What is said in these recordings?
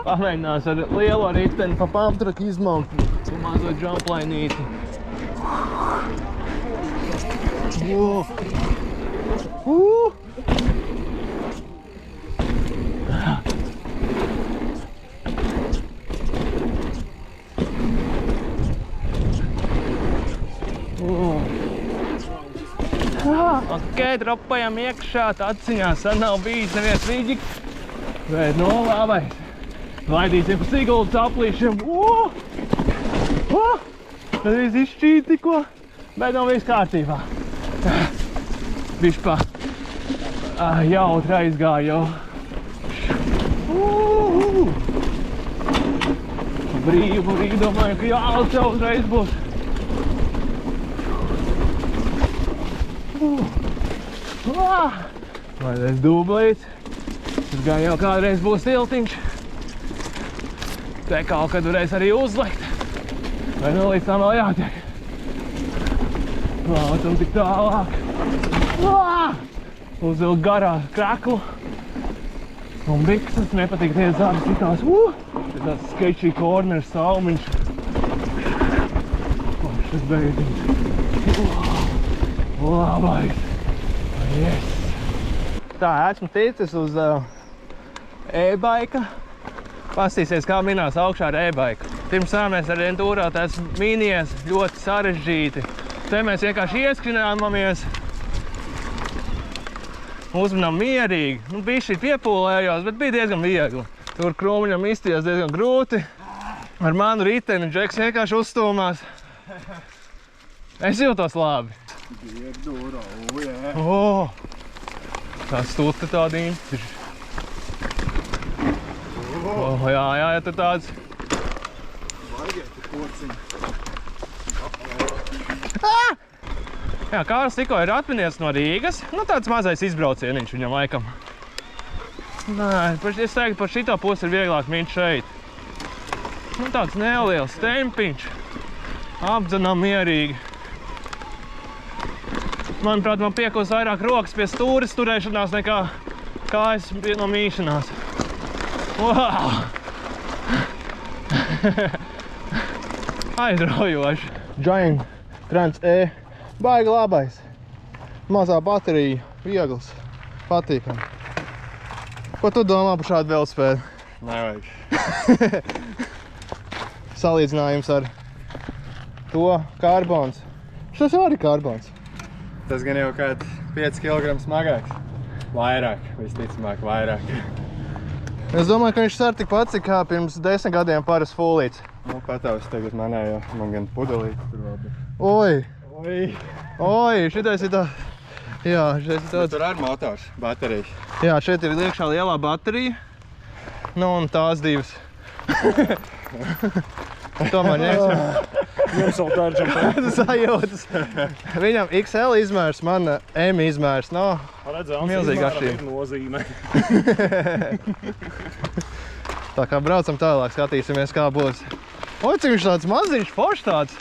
Pamēģinās ar lielo riteni pa pumptraku izmaukt pa mazo džamplainīti. Ok, dropajam iekšā, atciņā sen nav bijis neviens viģiks, bet nolāvais. Laidīsim pa Siguldas aplīšiem. Tad viss izšķīt tikko, bet nav viss kārtībā. Bišķi pa jautri aizgāja jau. Brīvi domāju, ka jālec jau uzreiz būs. Vajadzēs dublīts. Tas gan jau kādreiz būs tiltiņš. Te kaut kad varēs arī uzlikt. Vai nu līdz tam vēl jātiek. Laucam tik tālāk. Uzvilk garā kraklu. Un biksas nepatīk tie zādi citās. Tas sketchy corner saumiņš. Šis beidziņš. Labais. Yes. Tā, esmu ticis uz e-baika. Pastīsies, kā minās augšā ar e-baiku. Pirms tā mēs ar endūrā tās mīnies ļoti sarežģīti. Te mēs vienkārši ieskrināmies. Uzmanām mierīgi. Bišķi piepūlējos, bet bija diezgan viegli. Tur krūmiņam izties diezgan grūti. Ar manu riteni Džeks vienkārši uzstūmās. Es jūtos labi. Tā stūta tāda intiži. Jā, tur tāds. Jā, Kārls tikko ir atminies no Rīgas. Tāds mazais izbraucieniņš viņam laikam. Es teiktu, par šito pusi ir vieglāk mint šeit. Tāds neliels tempiņš. Apdzenām mierīgi. Manuprāt, man piekos vairāk rokas pie stūres turēšanās nekā kājas no mīšanās. Aizraujoši. Giant Trans E. Baigi labais. Mazā baterija, viegls, patīkam. Ko tu domā par šādu velospēdu? Nevajag. Salīdzinājums ar to karbons. Šis jau arī karbons. Tas gan jau kāds 5 kg smagāks. Vairāk, visticamāk, vairāk. Es domāju, ka viņš sar tikpat, cik kā pirms 10 gadiem paras fulīts. Pataus tagad manējo, man gan pudelīti tur vēl bija. Oi! Oi, šitais ir tā... Jā, šitais ir tāds... Tur ar motors, baterijas. Jā, šeit ir iekšā lielā baterija. Un tās divas. Tomēr ņemsim. Jums vēl dārģam pēc. Sajūtas. Viņam XL izmērs, man M izmērs. Milzīga atšķirība. Nozīme. Tā kā braucam tālāk, skatīsimies, kā būs. Oi, cik viņš tāds maziņš, foršs tāds.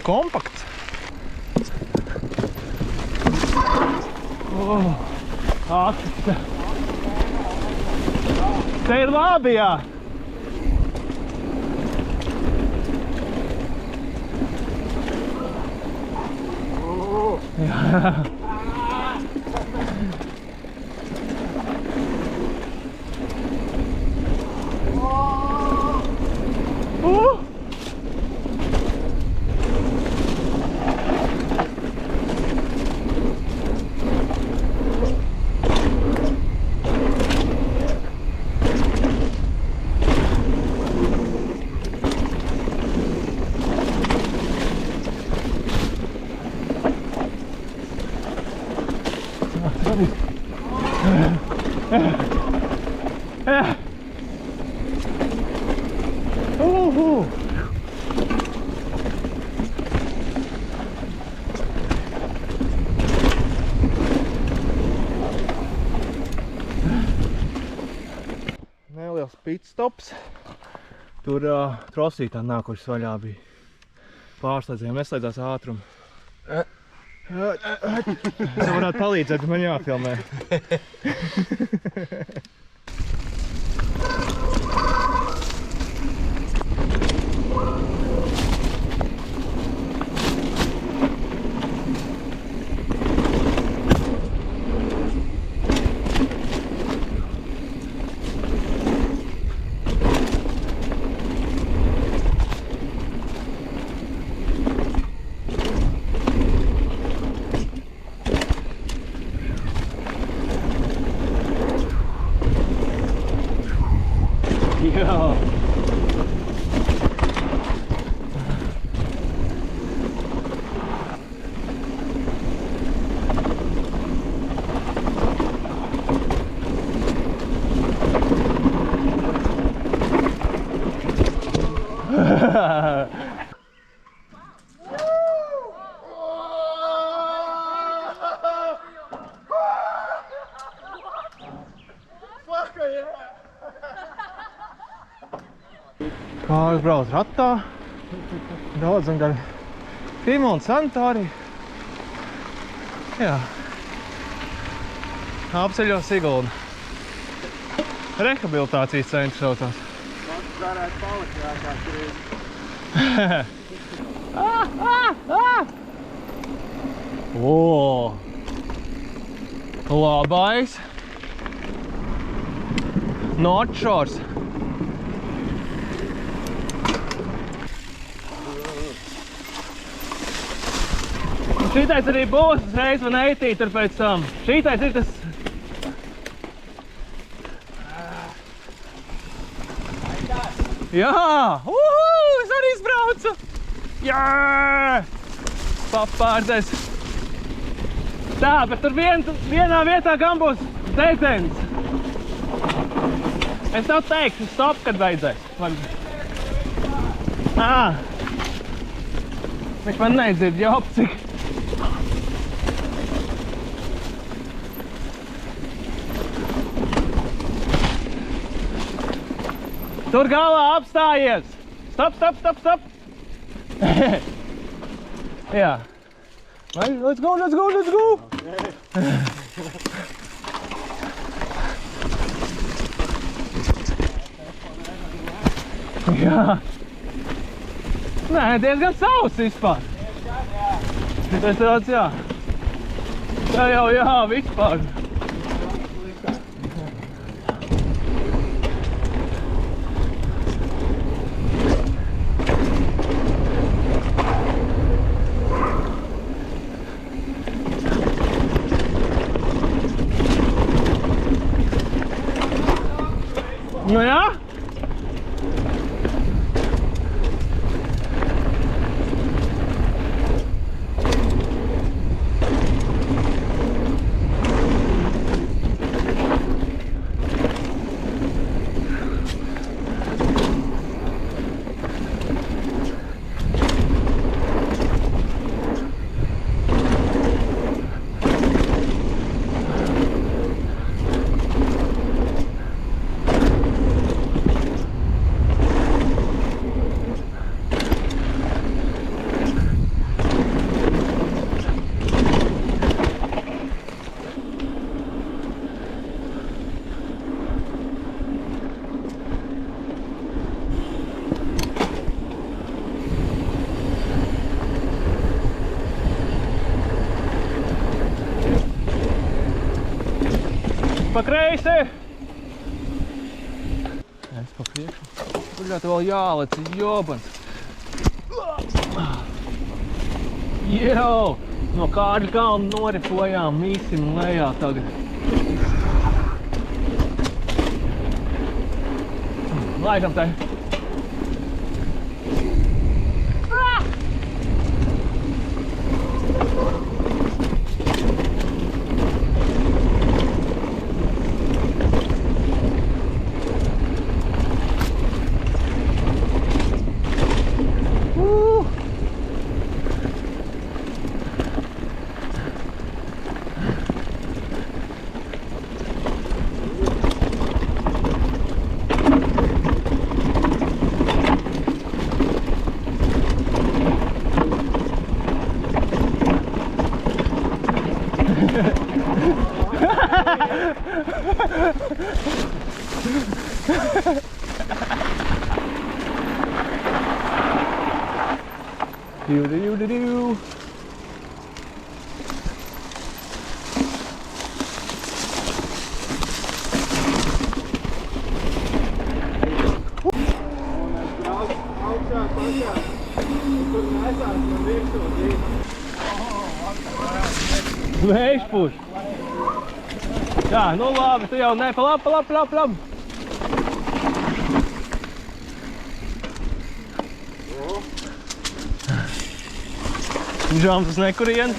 Kompakts. Te ir labi, jā. Neliels pitstops. Tur trosītā nākošas vaļā bija. Pārslēdzējām, neslēdzās ātrumu. Es varētu palīdzēt, bet man jāfilmē. Jā. Kārs brauc ratā, daudzam gar Piemonte sanatoriju. Jā. Apceļo Siguldu. Rehabilitācijas centrs saucās. Man varētu palikt, jā, kā tur ir. O! Labais. North Shores. Šitais arī būs uzreiz man eitīt tur pēc tam. Šitais ir tas... Jā! Es arī izbraucu! Jā! Papārdes! Tā, bet tur vienā vietā gan būs dedzens. Es tev teikšu, stop, kad vajadzēs. Viņš man nedzird, jop, cik. Tur galā apstājies! Stop, stop, stop, stop! Jā. Let's go, let's go, let's go! Jā. Nē, diezgan sauss vispār. Tas tāds, jā. Tā jau, jā, vispār. Nu jā? Pa kreisi! Es pa priekšu. Buļļāt vēl jālec, jobans. Jau! No Kārļa kalna noripojām mīsim lejā tagad. Laikam tai. Do-do-do-do-do. Vējš puš. Jā, nu labi, tu jau ne, pa labi. Žām tas nekurien.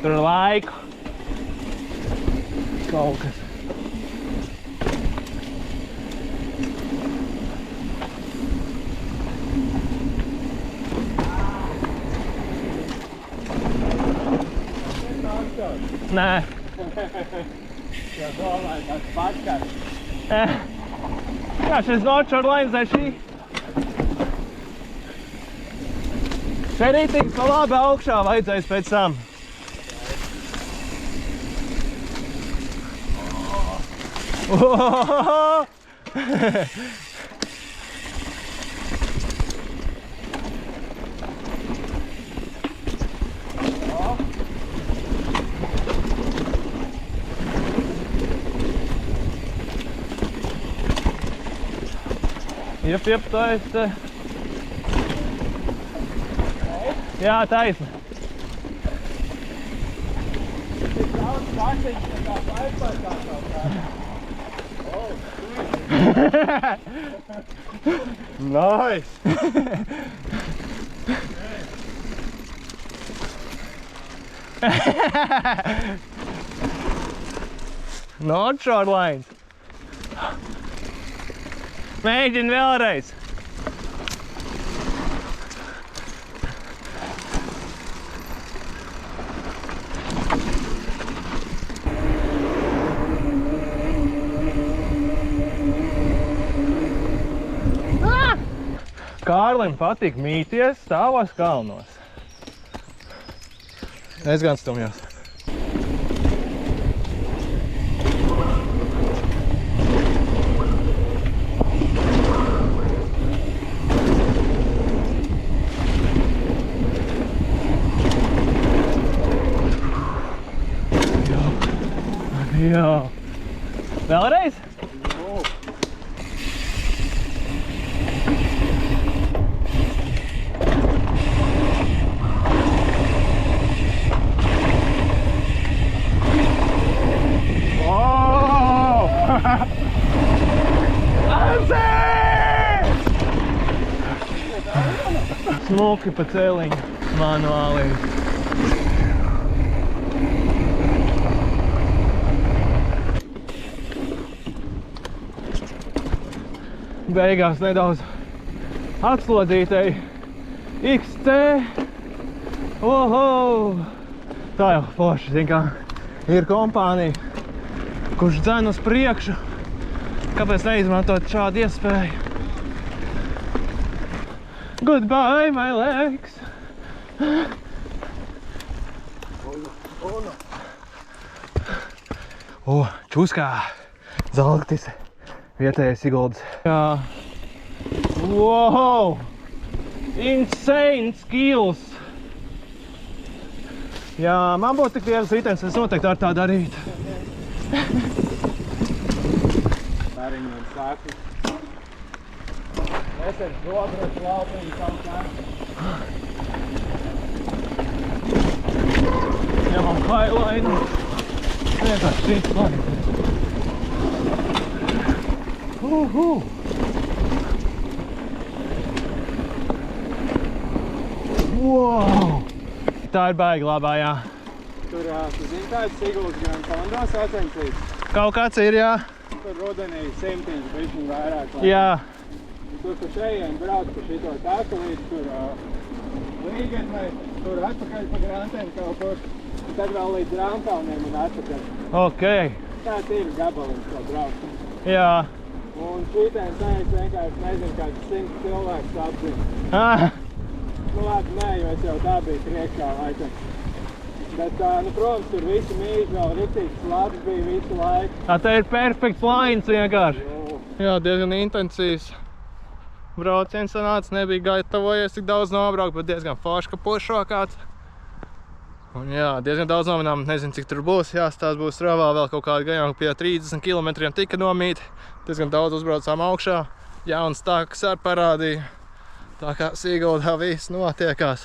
Tur ir laiku. Kaut kas. Nē. Jā, domāju, tāds paskars. Jā, šis North Shore Lines aiz šī. Šeit rītīgi pa labi augšā vajadzēs pēc tam. Jep, taisa. Jā, taisni. Tik daudz pašiņš, ka tā aizpārkā kaut kā. Nice! North Shore Lines. Mēģini vēlreiz. Kārlim patīk mīties stāvos kalnos. Es gan stumjos. Jā. Vēlreiz? Smuki pa celiņu manuāli. Beigās nedaudz atslodzītei XC. Oho! Tā jau forši, zin kā, ir kompānija, kurš dzen uz priekšu. Kāpēc neizmantot šādu iespēju? Goodbye, my legs! O, čuskā! Zalgtis! Vietējais Siguldas. Jā. Wow! Insane skills! Jā, man būtu tik viegls ritenis, es noteikti ar tā darītu. Pēriņiem sāklis. Es ar dobras laupiņu kaut kā. Ņemam highline. Vienkārši šīs planīties. Wow! Tā ir baigi labā, jā. Tur, tu zini, kāds Siguldas gan fondā sacensības? Kaut kāds ir, jā. Tur rudenī simtiņš bišķiņ vairāk. Jā. Tur pa šeien brauc pa šito tāku līdz tur līgatnei, tur atpakaļ pa grantiem kaut kur. Tad vēl līdz Rāmkalniem un atpakaļ. Ok. Tāds ir gabaliņš, ko brauc. Jā. Un šītēm teiks vienkārši nezinu, kāds 100 cilvēks apzina. Ah. Nu labi, nē, jo es jau tā biju priekšā laikam. Bet, nu, protams, tur visi mīļi vēl riktīgs labs bija visu laiku. Tā ir perfekts lines vienkārši. Jā, diezgan intensīvs brauciens sanāca, nebija gatavojies tik daudz nobraukt, bet diezgan forši, ka pušo kāds. Un jā, diezgan daudz nominām, nezinu, cik tur būs, jāstāst būs Strāvā vēl kaut kādi gan pie 30 kilometriem tika nomīti. Diezgan daudz uzbraucām augšā, jauns tāks arī parādīja. Tā kā Siguldā viss notiekās.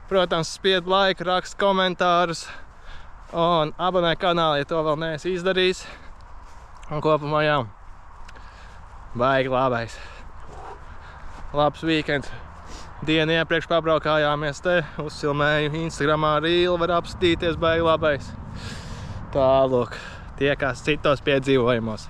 Protams, spied laiku, rakst komentārus un abonē kanālu, ja to vēl neesi izdarījis. Un kopumā jā, baigi labais. Labs weekends. Dienu iepriekš pabraukājāmies te, uzfilmēju Instagramā rīlu, var apskatīties, baigi labais. Tālūk, tiekās citos piedzīvojumos.